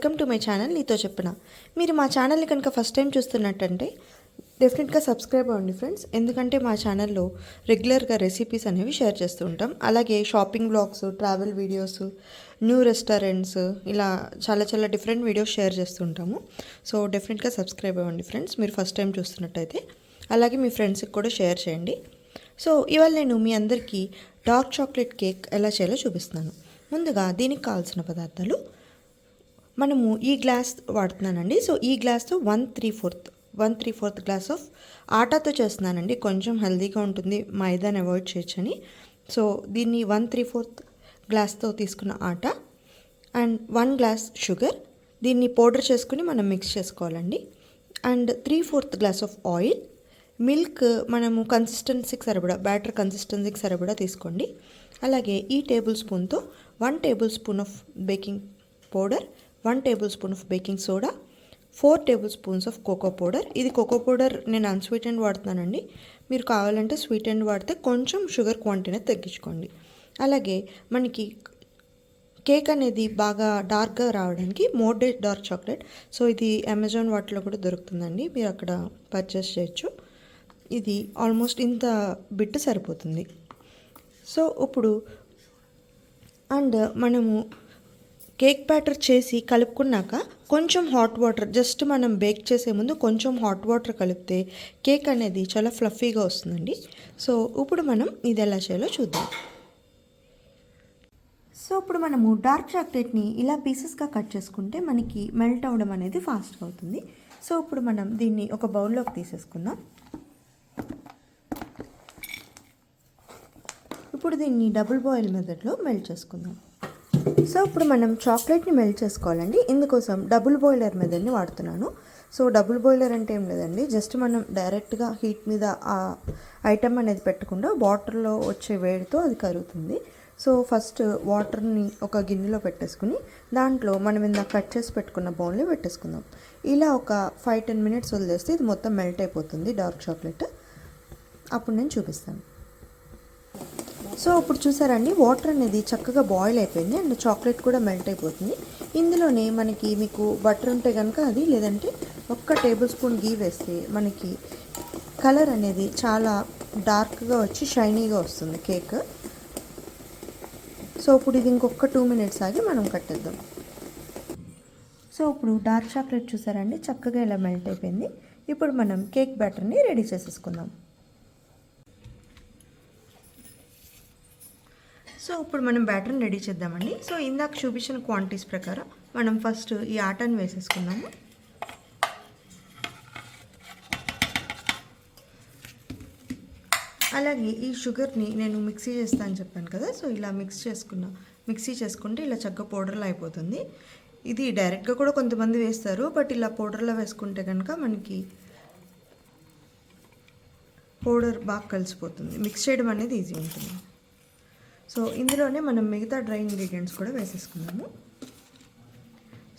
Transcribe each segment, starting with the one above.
Welcome to my channel నీతో చెప్పిన. మీరు మా ఛానల్ని కనుక ఫస్ట్ టైం చూస్తున్నట్టంటే డెఫినెట్గా సబ్స్క్రైబ్ అవ్వండి ఫ్రెండ్స్. ఎందుకంటే మా ఛానల్లో రెగ్యులర్గా రెసిపీస్ అనేవి షేర్ చేస్తూ ఉంటాం. అలాగే shopping blogs, travel videos, new restaurants, ఇలా చాలా చాలా డిఫరెంట్ వీడియోస్ షేర్ చేస్తూ ఉంటాము. సో డెఫినెట్గా సబ్స్క్రైబ్ అవ్వండి ఫ్రెండ్స్, మీరు ఫస్ట్ టైం చూస్తున్నట్టయితే. అలాగే మీ ఫ్రెండ్స్కి కూడా షేర్ చేయండి. సో ఇవాళ నేను మీ అందరికీ డార్క్ చాక్లెట్ కేక్ ఎలా చేయాలో చూపిస్తున్నాను. ముందుగా దీనికి కావాల్సిన పదార్థాలు, మనము ఈ గ్లాస్ వాడుతున్నానండి. సో ఈ గ్లాస్తో 1/3 గ్లాస్ ఆఫ్ ఆటాతో చేస్తున్నానండి. కొంచెం హెల్తీగా ఉంటుంది, మైదాని అవాయిడ్ చేయొచ్చని. సో దీన్ని 1/3 గ్లాస్తో తీసుకున్న ఆటా అండ్ 1 గ్లాస్ షుగర్, దీన్ని పౌడర్ చేసుకుని మనం మిక్స్ చేసుకోవాలండి. And 3/4 glass of oil, milk మనము కన్సిస్టెన్సీకి సరిపడా, బ్యాటర్ కన్సిస్టెన్సీకి సరిపడా తీసుకోండి. అలాగే ఈ టేబుల్ స్పూన్తో 1 tablespoon of baking powder, 1 tablespoon of baking soda, 4 tablespoons of cocoa powder. ఇది కోకో పౌడర్ నేను అన్స్వీట్ అండ్ వాడుతున్నానండి. మీరు కావాలంటే స్వీట్ అండ్ వాడితే కొంచెం షుగర్ క్వాంటిటీ తగ్గించుకోండి. అలాగే మనకి కేక్ అనేది బాగా డార్క్గా రావడానికి మోర్డే డార్క్ చాక్లెట్, సో ఇది అమెజాన్ వాటిలో కూడా దొరుకుతుందండి, మీరు అక్కడ పర్చేస్ చేయొచ్చు. ఇది ఆల్మోస్ట్ ఇంత బిట్ సరిపోతుంది. సో ఇప్పుడు అండ్ మనము కేక్ బ్యాటర్ చేసి కలుపుకున్నాక కొంచెం హాట్ వాటర్, జస్ట్ మనం బేక్ చేసే ముందు కొంచెం హాట్ వాటర్ కలిపితే కేక్ అనేది చాలా ఫ్లఫీగా వస్తుందండి. సో ఇప్పుడు మనం ఇది ఎలా చేయాలో చూద్దాం. సో ఇప్పుడు మనము డార్క్ చాక్లెట్ని ఇలా పీసెస్గా కట్ చేసుకుంటే మనకి మెల్ట్ అవ్వడం అనేది ఫాస్ట్గా అవుతుంది. సో ఇప్పుడు మనం దీన్ని ఒక బౌల్లోకి తీసేసుకుందాం. ఇప్పుడు దీన్ని డబుల్ బాయిల్ మెథడ్లో మెల్ట్ చేసుకుందాం. సో ఇప్పుడు మనం చాక్లెట్ని మెల్ట్ చేసుకోవాలండి. ఇందుకోసం డబుల్ బాయిలర్ మెథడ్ని వాడుతున్నాను. సో డబుల్ బాయిలర్ అంటే ఏం లేదండి, జస్ట్ మనం డైరెక్ట్గా హీట్ మీద ఆ ఐటమ్ అనేది పెట్టకుండా వాటర్లో వచ్చే వేడితో అది కరుగుతుంది. సో ఫస్ట్ వాటర్ని ఒక గిన్నెలో పెట్టేసుకుని దాంట్లో మనం ఇందాక కట్ చేసి పెట్టుకున్న బౌల్లో పెట్టేసుకుందాం. ఇలా ఒక 5-10 మినిట్స్ వదిలేస్తే ఇది మొత్తం మెల్ట్ అయిపోతుంది డార్క్ చాక్లెట్. అప్పుడు నేను చూపిస్తాను. సో ఇప్పుడు చూసారండి, వాటర్ అనేది చక్కగా బాయిల్ అయిపోయింది అండ్ చాక్లెట్ కూడా మెల్ట్ అయిపోతుంది. ఇందులోనే మీకు బటర్ ఉంటే కనుక అది, లేదంటే 1 టేబుల్ స్పూన్ గీ వేస్తే మనకి కలర్ అనేది చాలా డార్క్గా వచ్చి షైనీగా వస్తుంది కేక్. సో ఇప్పుడు ఇది ఇంకొక 2 మినిట్స్ ఆగి మనం కట్టేద్దాం. సో ఇప్పుడు డార్క్ చాక్లెట్ చూసారండి, చక్కగా ఇలా మెల్ట్ అయిపోయింది. ఇప్పుడు మనం కేక్ బ్యాటర్ని రెడీ చేసేసుకుందాం. సో ఇప్పుడు మనం బ్యాటర్ని రెడీ చేద్దామండి. సో ఇందాక చూపించిన క్వాంటిటీస్ ప్రకారం మనం ఫస్ట్ ఈ ఆటాని వేసేసుకున్నాము. అలాగే ఈ షుగర్ని నేను మిక్సీ చేస్తాను అని చెప్పాను కదా, సో ఇలా మిక్సీ చేసుకుంటే ఇలా చక్కగా పౌడర్లో అయిపోతుంది. ఇది డైరెక్ట్గా కూడా కొంతమంది వేస్తారు, బట్ ఇలా పౌడర్లో వేసుకుంటే కనుక మనకి పౌడర్ బాగా కలిసిపోతుంది, మిక్స్ చేయడం అనేది ఈజీ ఉంటుంది. సో ఇందులోనే మనం మిగతా డ్రై ఇంగ్రీడియంట్స్ కూడా వేసేసుకున్నాము.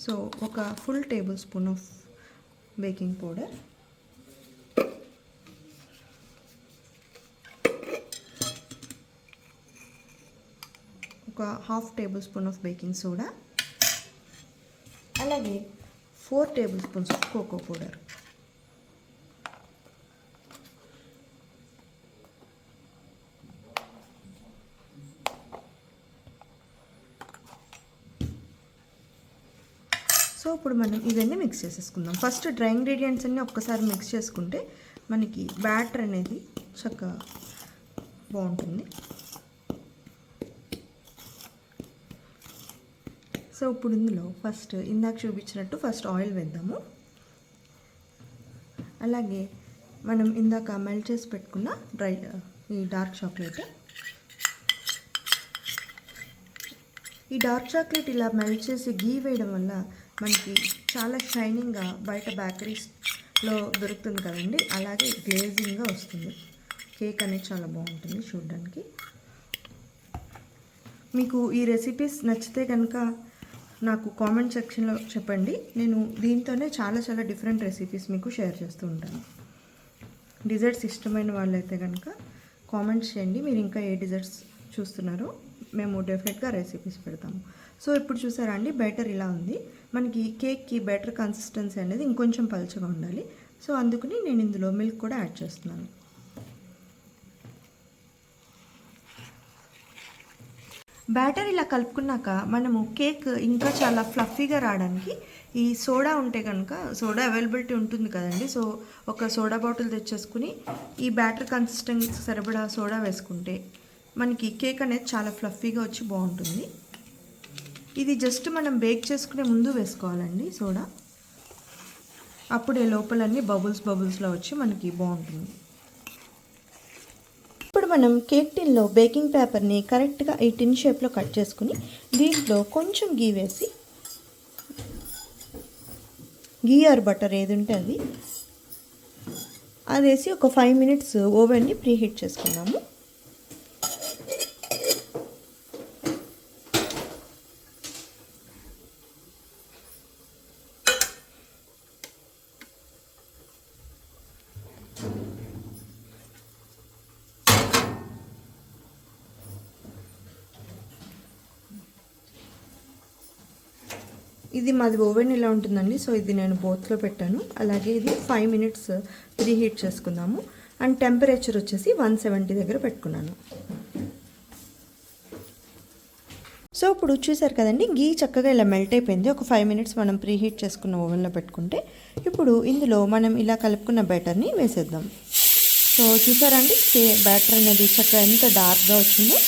సో ఒక full tablespoon of baking powder, ఒక 1/2 tablespoon of baking soda, అలాగే 4 tablespoons of cocoa powder. So ఇప్పుడు మనం ఇవన్నీ మిక్స్ చేసేసుకుందాం. ఫస్ట్ డ్రై ఇంగ్రీడియంట్స్ అన్నీ ఒక్కసారి మిక్స్ చేసుకుంటే మనకి బ్యాటర్ అనేది చక్కగా బాగుంటుంది. సో ఇప్పుడు ఇందులో ఫస్ట్ ఇందాక చూపించినట్టు ఫస్ట్ ఆయిల్ వేద్దాము. అలాగే మనం ఇందాక మెల్ట్ చేసి పెట్టుకున్న ఈ డార్క్ చాక్లెట్, ఈ డార్క్ చాక్లెట్ ఇలా మెల్ట్ చేసి గీ వేయడం వల్ల మనకి చాలా షైనింగ్గా బయట బేకరీస్లో దొరుకుతుంది కదండి, అలాగే గ్లేజింగ్గా వస్తుంది. కేక్ అనేది చాలా బాగుంటుంది చూడడానికి. మీకు ఈ రెసిపీస్ నచ్చితే కనుక నాకు కామెంట్ సెక్షన్లో చెప్పండి. నేను దీంతోనే చాలా చాలా డిఫరెంట్ రెసిపీస్ మీకు షేర్ చేస్తూ ఉంటాను. డిజర్ట్స్ ఇష్టమైన వాళ్ళైతే కనుక కామెంట్స్ చేయండి, మీరు ఇంకా ఏ డిజర్ట్స్ చూస్తున్నారో మేము డెఫినెట్గా రెసిపీస్ పెడతాము. సో ఇప్పుడు చూసారా అండి, బ్యాటర్ ఇలా ఉంది. మనకి కేక్కి బ్యాటర్ కన్సిస్టెన్సీ అనేది ఇంకొంచెం పలుచగా ఉండాలి. సో అందుకని నేను ఇందులో మిల్క్ కూడా యాడ్ చేస్తున్నాను. బ్యాటర్ ఇలా కలుపుకున్నాక మనము కేక్ ఇంకా చాలా ఫ్లఫీగా రావడానికి ఈ సోడా ఉంటే కనుక, సోడా అవైలబిలిటీ ఉంటుంది కదండి. సో ఒక సోడా బాటిల్ తెచ్చేసుకుని ఈ బ్యాటర్ కన్సిస్టెన్సీ సరిపడా సోడా వేసుకుంటే మనకి కేక్ అనేది చాలా ఫ్లఫీగా వచ్చి బాగుంటుంది. ఇది జస్ట్ మనం బేక్ చేసుకునే ముందు వేసుకోవాలండి సోడా. అప్పుడే లోపలన్నీ బబుల్స్లో వచ్చి మనకి బాగుంటుంది. ఇప్పుడు మనం కేక్ టిన్లో బేకింగ్ పేపర్ని కరెక్ట్గా ఈ టిన్ షేప్లో కట్ చేసుకుని దీంట్లో కొంచెం గీ వేసి, గీ ఆర్ బటర్ ఏది ఉంటే అది వేసి ఒక 5 minutes ఓవెన్ని ప్రీహీట్ చేసుకున్నాము. ఇది మాది ఓవెన్ ఇలా ఉంటుందండి. సో ఇది నేను బోత్లో పెట్టాను. అలాగే ఇది 5 minutes ప్రీహీట్ చేసుకున్నాము. అండ్ టెంపరేచర్ వచ్చేసి 170 దగ్గర పెట్టుకున్నాను. సో ఇప్పుడు చూసారు కదండి, గీ చక్కగా ఇలా మెల్ట్ అయిపోయింది. ఒక 5 minutes మనం ప్రీహీట్ చేసుకున్న ఓవెన్లో పెట్టుకుంటే ఇప్పుడు ఇందులో మనం ఇలా కలుపుకున్న బ్యాటర్ని వేసేద్దాం. సో చూసారండి, బ్యాటర్ అనేది చక్కగా ఎంత డార్క్గా వచ్చిందో.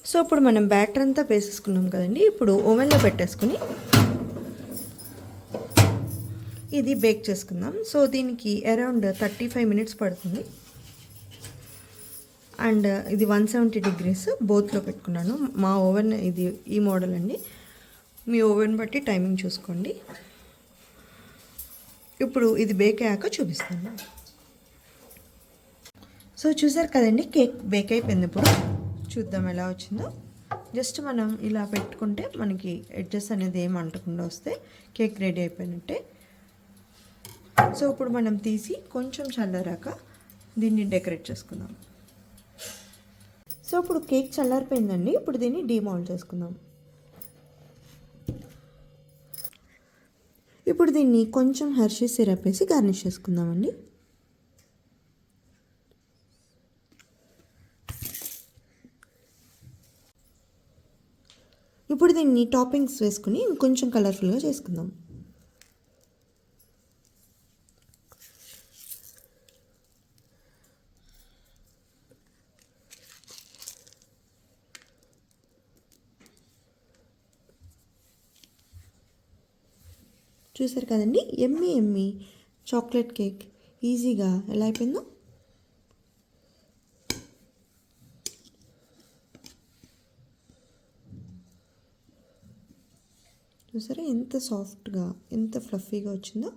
సో ఇప్పుడు మనం బ్యాటర్ అంతా వేసేసుకున్నాం కదండి. ఇప్పుడు ఓవెన్లో పెట్టేసుకుని ఇది బేక్ చేసుకుందాం. సో దీనికి అరౌండ్ 35 minutes పడుతుంది. అండ్ ఇది 170 degrees బోత్లో పెట్టుకున్నాను. మా ఓవెన్ ఇది ఈ మోడల్ అండి. మీ ఓవెన్ బట్టి టైమింగ్ చూసుకోండి. ఇప్పుడు ఇది బేక్ అయ్యాక చూపిస్తాను. సో చూసారు కదండి, కేక్ బేక్ అయిపోయింది. ఇప్పుడు చూద్దాం ఎలా వచ్చిందో. జస్ట్ మనం ఇలా పెట్టుకుంటే మనకి ఎడ్జెస్ అనేది ఏం అంటకుండా వస్తే కేక్ రెడీ అయిపోయినట్టే. సో ఇప్పుడు మనం తీసి కొంచెం చల్లారాక దీన్ని డెకరేట్ చేసుకుందాం. సో ఇప్పుడు కేక్ చల్లారిపోయిందండి. ఇప్పుడు దీన్ని డీమౌల్డ్ చేసుకుందాం. ఇప్పుడు దీన్ని కొంచెం హెర్షీ సిరప్ వేసి గార్నిష్ చేసుకుందామండి. ఇప్పుడు దీన్ని టాపింగ్స్ వేసుకుని ఇంకొంచెం కలర్ఫుల్గా చేసుకుందాం. చూసారు కదండి, ఎమ్మీ చాక్లెట్ కేక్ ఈజీగా ఎలా అయిపోయిందో. చూసారా ఎంత సాఫ్ట్గా, ఎంత ఫ్లఫీగా వచ్చిందో.